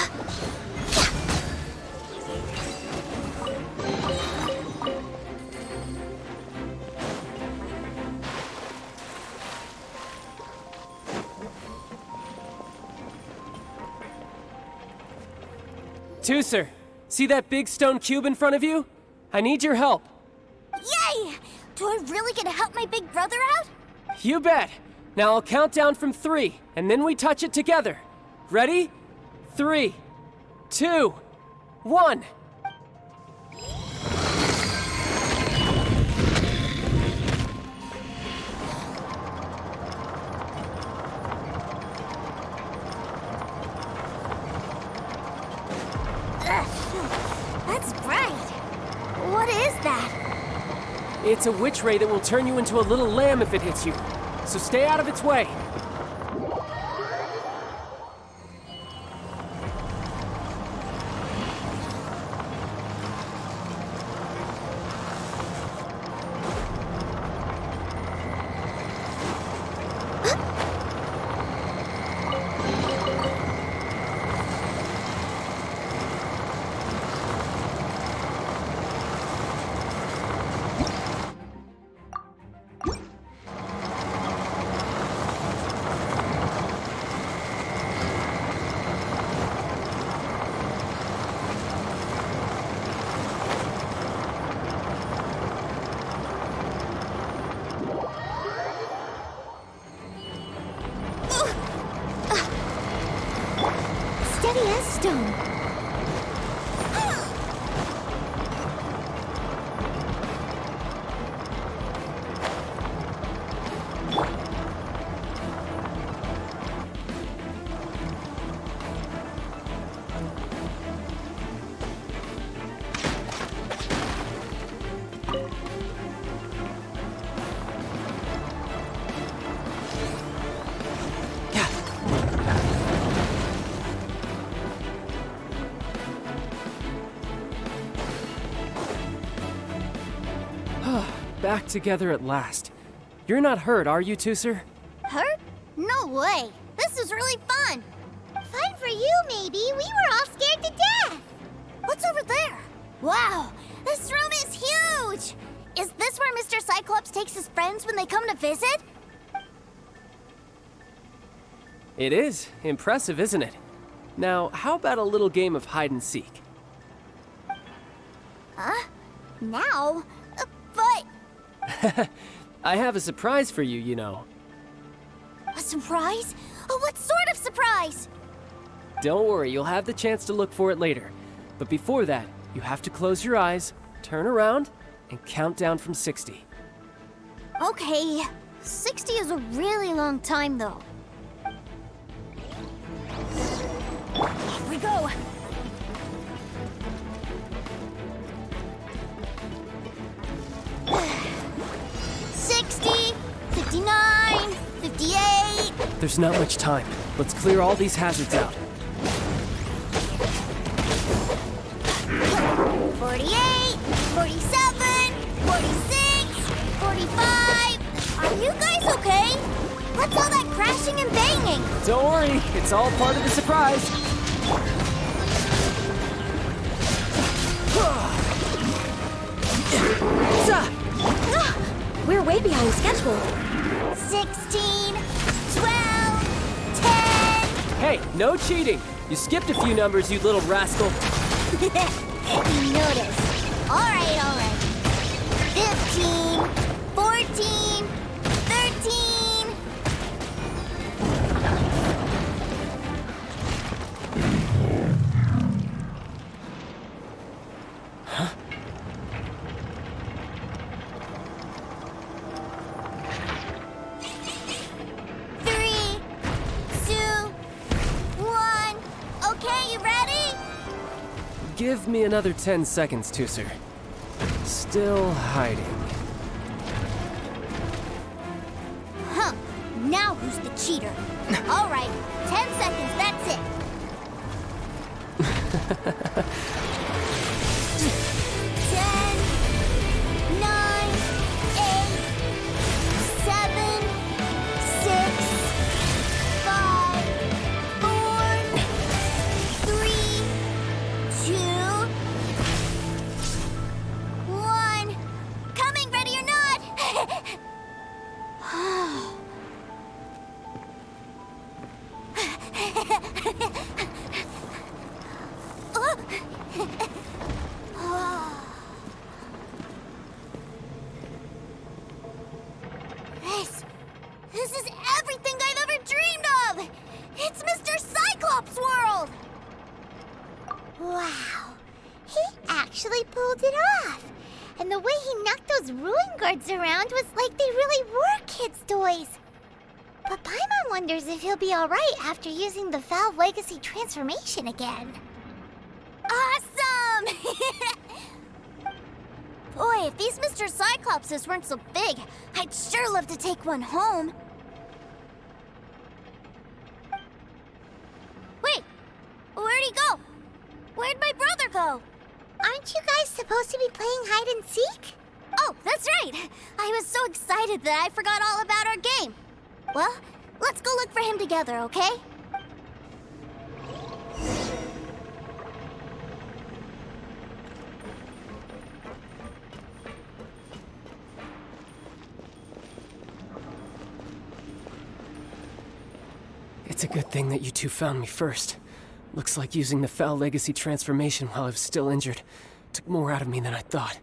Teucer, see that big stone cube in front of you? I need your help. Yay! Do I really get to help my big brother out? You bet. Now I'll count down from 3, and then we touch it together. Ready? 3, 2, 1. That's bright. What is that? It's a witch ray that will turn you into a little lamb if it hits you. So stay out of its way. Steady as stone. back together at last. You're not hurt, are you, Teucer? Hurt? No way. This is really fun. Fun for you, maybe. We were all scared to death. What's over there? Wow, this room is huge. Is this where Mr. Cyclops takes his friends when they come to visit? It is. Impressive, isn't it? Now, how about a little game of hide and seek? Huh? Now? But... I have a surprise for you, you know. A surprise? What sort of surprise? Don't worry, you'll have the chance to look for it later. But before that, you have to close your eyes, turn around, and count down from 60. Okay. 60 is a really long time, though. Here we go. 60, 59, 58. There's not much time. Let's clear all these hazards out. 48, 47, 46, 45. Are you guys okay? What's all that crashing and banging? Don't worry, it's all part of the surprise. We're way behind schedule. 16, 12, 10. Hey, no cheating. You skipped a few numbers, you little rascal. You noticed. All right. 15, 14, 13. Huh? Give me another 10 seconds, Teucer. Still hiding. Huh. Now who's the cheater? All right. 10 seconds, that's it. 10, 9, 8, 7, 6, 5, 4, 3, 2, 1. Coming, ready or not? This is everything I've ever dreamed of! It's Mr. Cyclops' world! Wow, he actually pulled it off. And the way he knocked those ruin guards around was like they really were kids' toys. But Paimon wonders if he'll be alright after using the Valve Legacy transformation again. Awesome! Boy, if these Mr. Cyclopses weren't so big, I'd sure love to take one home. Wait, where'd he go? Where'd my brother go? Aren't you guys supposed to be playing hide and seek? Oh, that's right! I was so excited that I forgot all about our game. Well, let's go look for him together, okay? It's a good thing that you two found me first. Looks like using the Foul Legacy transformation while I was still injured took more out of me than I thought.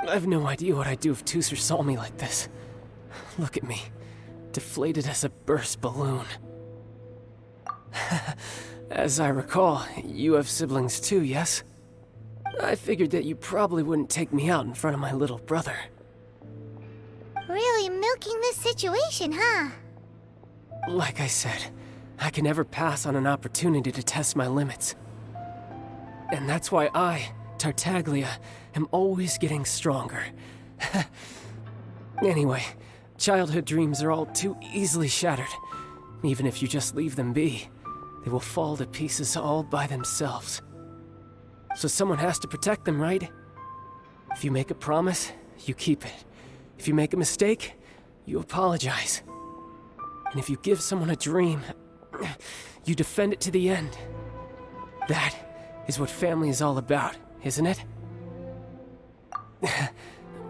I have no idea what I'd do if Teucer saw me like this. Look at me, deflated as a burst balloon. As I recall, you have siblings too, yes? I figured that you probably wouldn't take me out in front of my little brother. Really milking this situation, huh? Like I said, I can never pass on an opportunity to test my limits. And that's why I, Tartaglia, am always getting stronger. Anyway, childhood dreams are all too easily shattered. Even if you just leave them be, they will fall to pieces all by themselves. So someone has to protect them, right? If you make a promise, you keep it. If you make a mistake, you apologize. And if you give someone a dream, you defend it to the end. That is what family is all about, isn't it?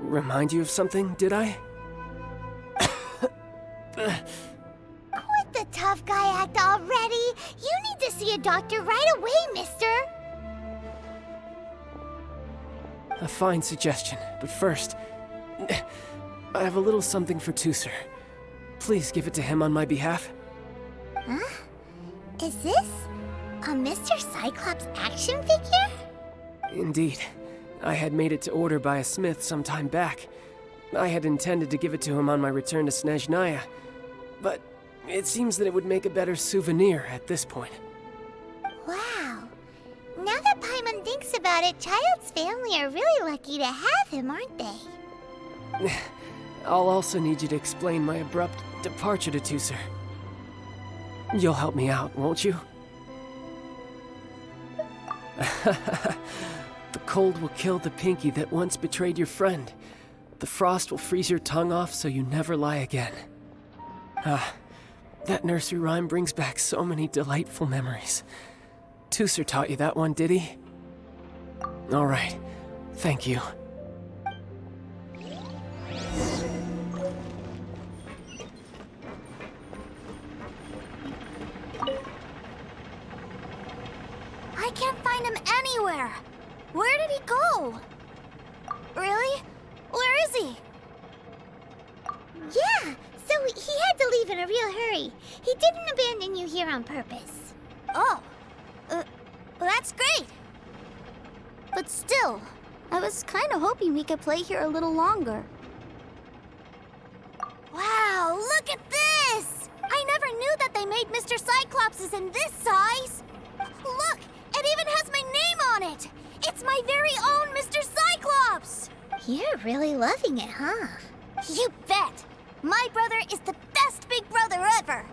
Remind you of something, did I? Quit the tough guy act already. You need to see a doctor right away, mister. A fine suggestion, but first, I have a little something for Teucer. Please give it to him on my behalf. Huh? Is this a Mr. Cyclops action figure? Indeed. I had made it to order by a smith some time back. I had intended to give it to him on my return to Snezhnaya, but it seems that it would make a better souvenir at this point. Wow. Now that Paimon thinks about it, Childe's family are really lucky to have him, aren't they? I'll also need you to explain my abrupt departure to Teucer. You'll help me out, won't you? The cold will kill the pinky that once betrayed your friend. The frost will freeze your tongue off so you never lie again. That nursery rhyme brings back so many delightful memories. Teucer taught you that one, did he? All right. Thank you. I can't find him anywhere. Where did he go? Really? Where is he? Yeah, so he had to leave in a real hurry. He didn't abandon you here on purpose. Oh, that's great. But still, I was kind of hoping we could play here a little longer. Wow, look at this! I never knew that they made Mr. Cyclopses in this size. Look, it even has my name on it. It's my very own Mr. Cyclops! You're really loving it, huh? You bet! My brother is the best big brother ever!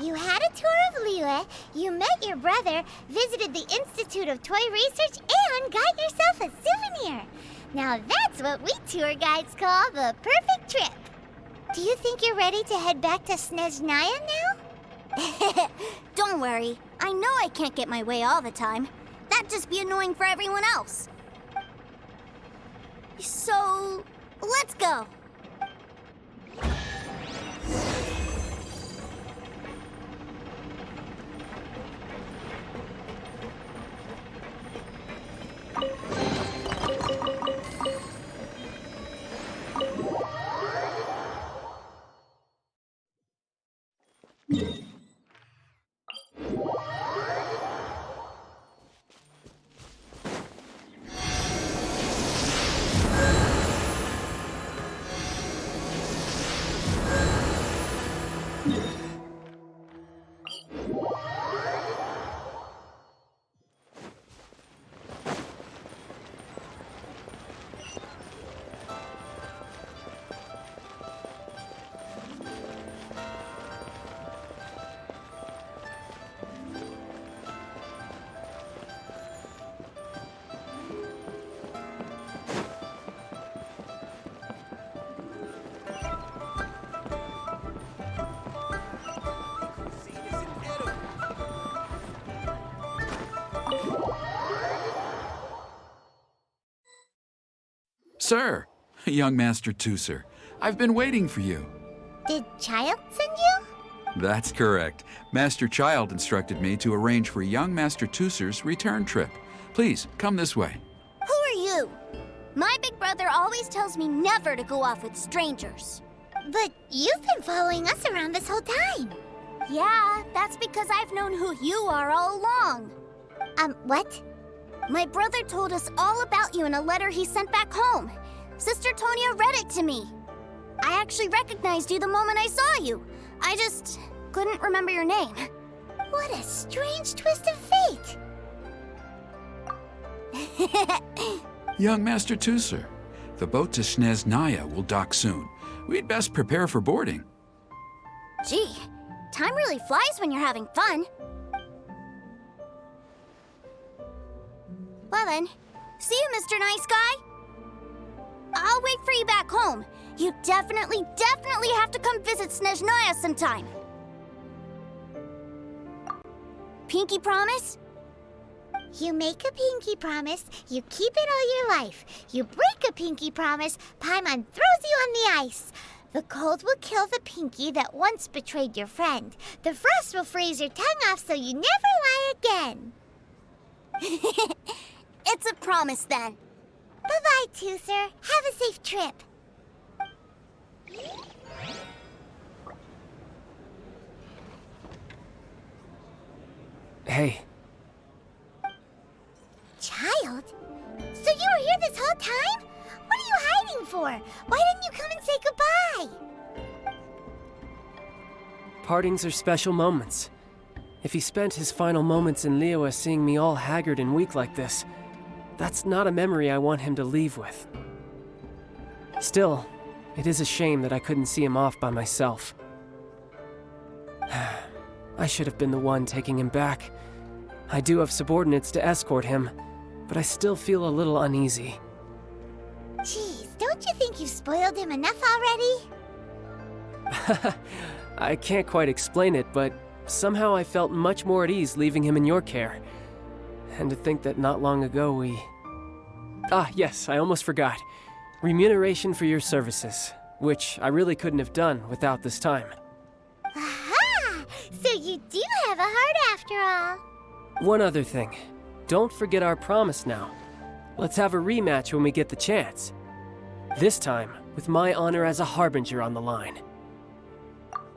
You had a tour of Liyue, you met your brother, visited the Institute of Toy Research, and got yourself a souvenir! Now that's what we tour guides call the perfect trip! Do you think you're ready to head back to Snezhnaya now? Don't worry, I know I can't get my way all the time. That'd just be annoying for everyone else. So, let's go. Sir, young Master Teucer, I've been waiting for you. Did Childe send you? That's correct. Master Childe instructed me to arrange for young Master Teucer's return trip. Please, come this way. Who are you? My big brother always tells me never to go off with strangers. But you've been following us around this whole time. Yeah, that's because I've known who you are all along. What? My brother told us all about you in a letter he sent back home. Sister Tonia read it to me. I actually recognized you the moment I saw you. I just couldn't remember your name. What a strange twist of fate. Young Master Teucer, the boat to Snezhnaya will dock soon. We'd best prepare for boarding. Gee, time really flies when you're having fun. Well then, see you, Mr. Nice Guy. I'll wait for you back home. You definitely have to come visit Snezhnaya sometime. Pinky promise? You make a pinky promise, you keep it all your life. You break a pinky promise, Paimon throws you on the ice. The cold will kill the pinky that once betrayed your friend. The frost will freeze your tongue off so you never lie again. It's a promise then. Bye-bye, Teucer. Have a safe trip. Hey. Child? So you were here this whole time? What are you hiding for? Why didn't you come and say goodbye? Partings are special moments. If he spent his final moments in Liyue seeing me all haggard and weak like this, that's not a memory I want him to leave with. Still, it is a shame that I couldn't see him off by myself. I should have been the one taking him back. I do have subordinates to escort him, but I still feel a little uneasy. Jeez, don't you think you've spoiled him enough already? I can't quite explain it, but somehow I felt much more at ease leaving him in your care. And to think that not long ago we... Ah, yes, I almost forgot. Remuneration for your services, which I really couldn't have done without this time. Aha! So you do have a heart after all. One other thing. Don't forget our promise now. Let's have a rematch when we get the chance. This time, with my honor as a harbinger on the line.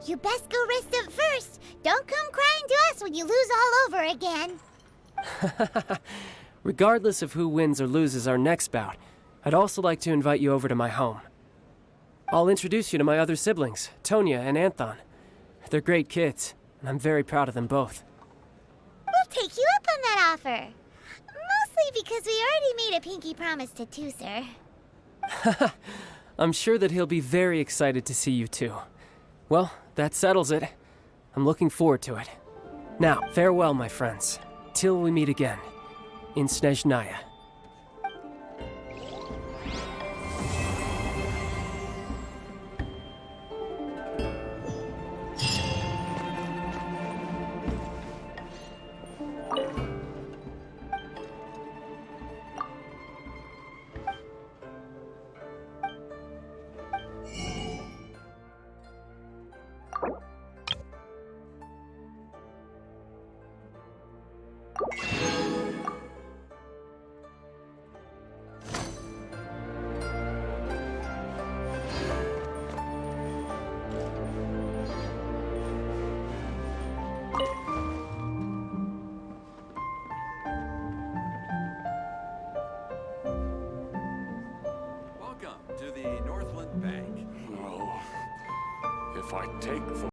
You best go rest up first. Don't come crying to us when you lose all over again. Regardless of who wins or loses our next bout, I'd also like to invite you over to my home. I'll introduce you to my other siblings, Tonya and Anthon. They're great kids, and I'm very proud of them both. We'll take you up on that offer. Mostly because we already made a pinky promise to Teucer. I'm sure that he'll be very excited to see you too. Well, that settles it. I'm looking forward to it. Now, farewell, my friends, till we meet again in Snezhnaya. Welcome to the Northland Bank. Oh, if I take the